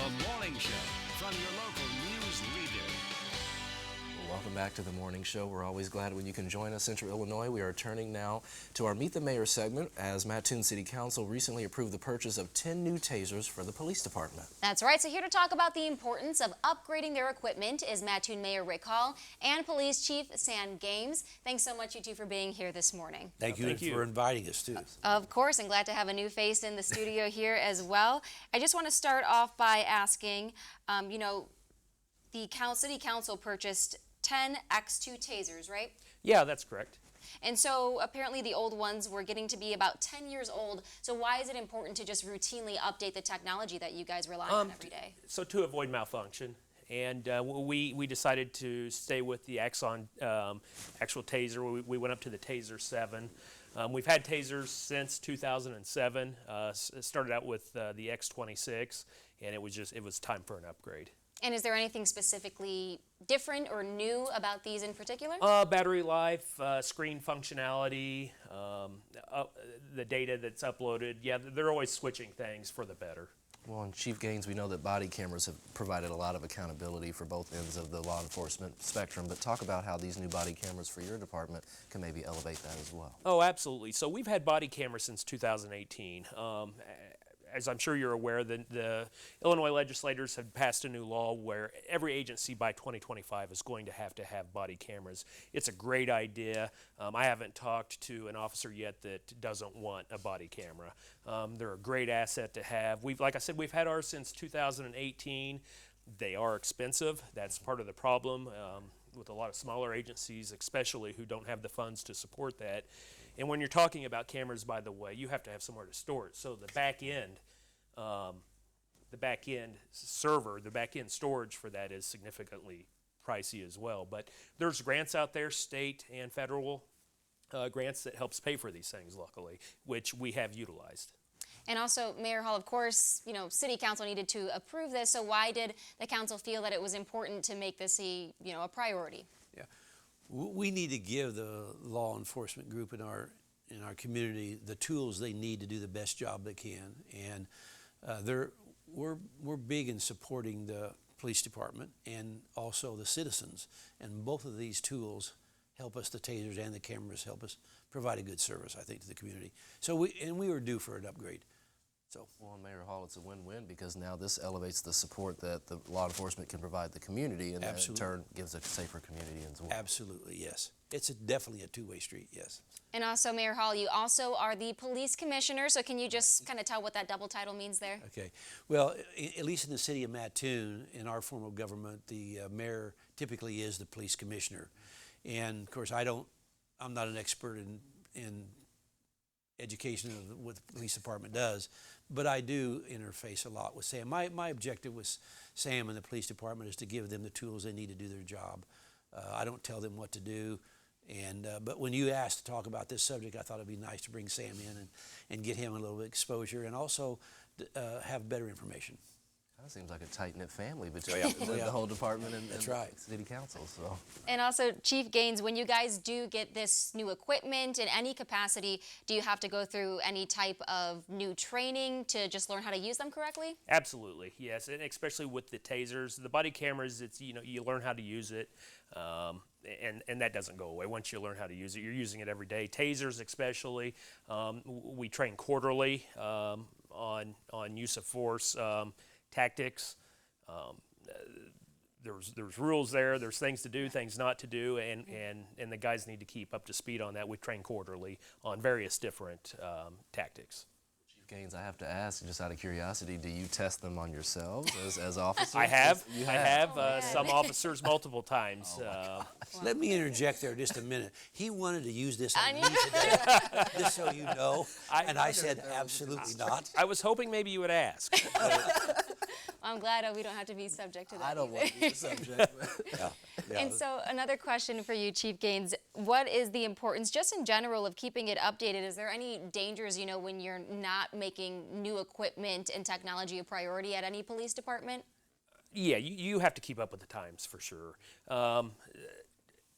The Morning Show from your local news leader. Welcome back to the Morning Show. We're always glad when you can join us, Central Illinois. We are turning now to our Meet the Mayor segment as Mattoon City Council recently approved the purchase of 10 new tasers for the police department. That's right. So here to talk about the importance of upgrading their equipment is Mattoon Mayor Rick Hall and Police Chief Sam Games. Thanks so much, you two, for being here this morning. Thank you for inviting us, too. Of course, and glad to have a new face in the studio here as well. I just want to start off by asking, the City Council purchased 10 X2 tasers, right? Yeah, that's correct. And so apparently the old ones were getting to be about 10 years old. So why is it important to just routinely update the technology that you guys rely on every day? So to avoid malfunction. And we decided to stay with the Axon actual taser. We went up to the Taser 7. We've had tasers since 2007. It started out with the X26, and it was time for an upgrade. And is there anything specifically different or new about these in particular? Battery life, screen functionality, the data that's uploaded. Yeah, they're always switching things for the better. Well, and Chief Gaines, we know that body cameras have provided a lot of accountability for both ends of the law enforcement spectrum, but talk about how these new body cameras for your department can maybe elevate that as well. Oh, absolutely. So we've had body cameras since 2018. As I'm sure you're aware, the Illinois legislators have passed a new law where every agency by 2025 is going to have body cameras. It's a great idea. I haven't talked to an officer yet that doesn't want a body camera. They're a great asset to have. Like I said, we've had ours since 2018. They are expensive. That's part of the problem with a lot of smaller agencies, especially who don't have the funds to support that. And when you're talking about cameras, by the way, you have to have somewhere to store it. So the back end server, the back end storage for that is significantly pricey as well. But there's grants out there, state and federal grants that helps pay for these things, luckily, which we have utilized. And also, Mayor Hall, of course, City Council needed to approve this. So why did the council feel that it was important to make this a priority? Yeah, we need to give the law enforcement group in our community the tools they need to do the best job they can, and we're big in supporting the police department and also the citizens. And both of these tools help us. The tasers and the cameras help us provide a good service, I think, to the community. So we were due for an upgrade. So, well, Mayor Hall, it's a win-win because now this elevates the support that the law enforcement can provide the community, and that in turn gives a safer community as well. Absolutely, yes. It's definitely a two-way street, yes. And also, Mayor Hall, you also are the police commissioner, so can you just kind of tell what that double title means there? Okay. Well, at least in the city of Mattoon, in our form of government, the mayor typically is the police commissioner. And, of course, I'm not an expert in education of what the police department does, but I do interface a lot with Sam. My objective with Sam and the police department is to give them the tools they need to do their job. I don't tell them what to do, but when you asked to talk about this subject, I thought it'd be nice to bring Sam in and get him a little bit of exposure and also have better information. That seems like a tight-knit family between the whole department and City Council. So. And also, Chief Gaines, when you guys do get this new equipment in any capacity, do you have to go through any type of new training to just learn how to use them correctly? Absolutely, yes, and especially with the tasers. The body cameras, you learn how to use it, and that doesn't go away. Once you learn how to use it, you're using it every day. Tasers especially, we train quarterly on use of force, tactics. There's rules there. There's things to do, things not to do, and the guys need to keep up to speed on that. We train quarterly on various different tactics. Chief Gaines, I have to ask, just out of curiosity, do you test them on yourselves as officers? I have. You I have some officers multiple times. Let me interject there just a minute. He wanted to use this on me today, just so you know, and I said absolutely not. I was hoping maybe you would ask. I'm glad we don't have to be subject to that. I don't want to be the subject. And so another question for you, Chief Gaines. What is the importance, just in general, of keeping it updated? Is there any dangers, when you're not making new equipment and technology a priority at any police department? Yeah, you have to keep up with the times for sure.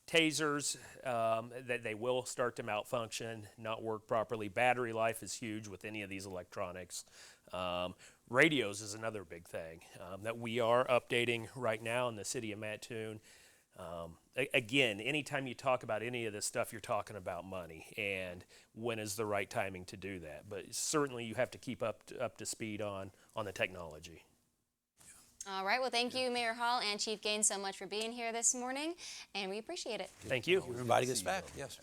Tasers, that they will start to malfunction, not work properly. Battery life is huge with any of these electronics. Radios is another big thing that we are updating right now in the city of Mattoon. Again, anytime you talk about any of this stuff, you're talking about money, and when is the right timing to do that. But certainly you have to keep up to speed on the technology. All right. Well, thank you, Mayor Hall and Chief Gaines, so much for being here this morning, and we appreciate it. Thank you. You're inviting us back. Yes.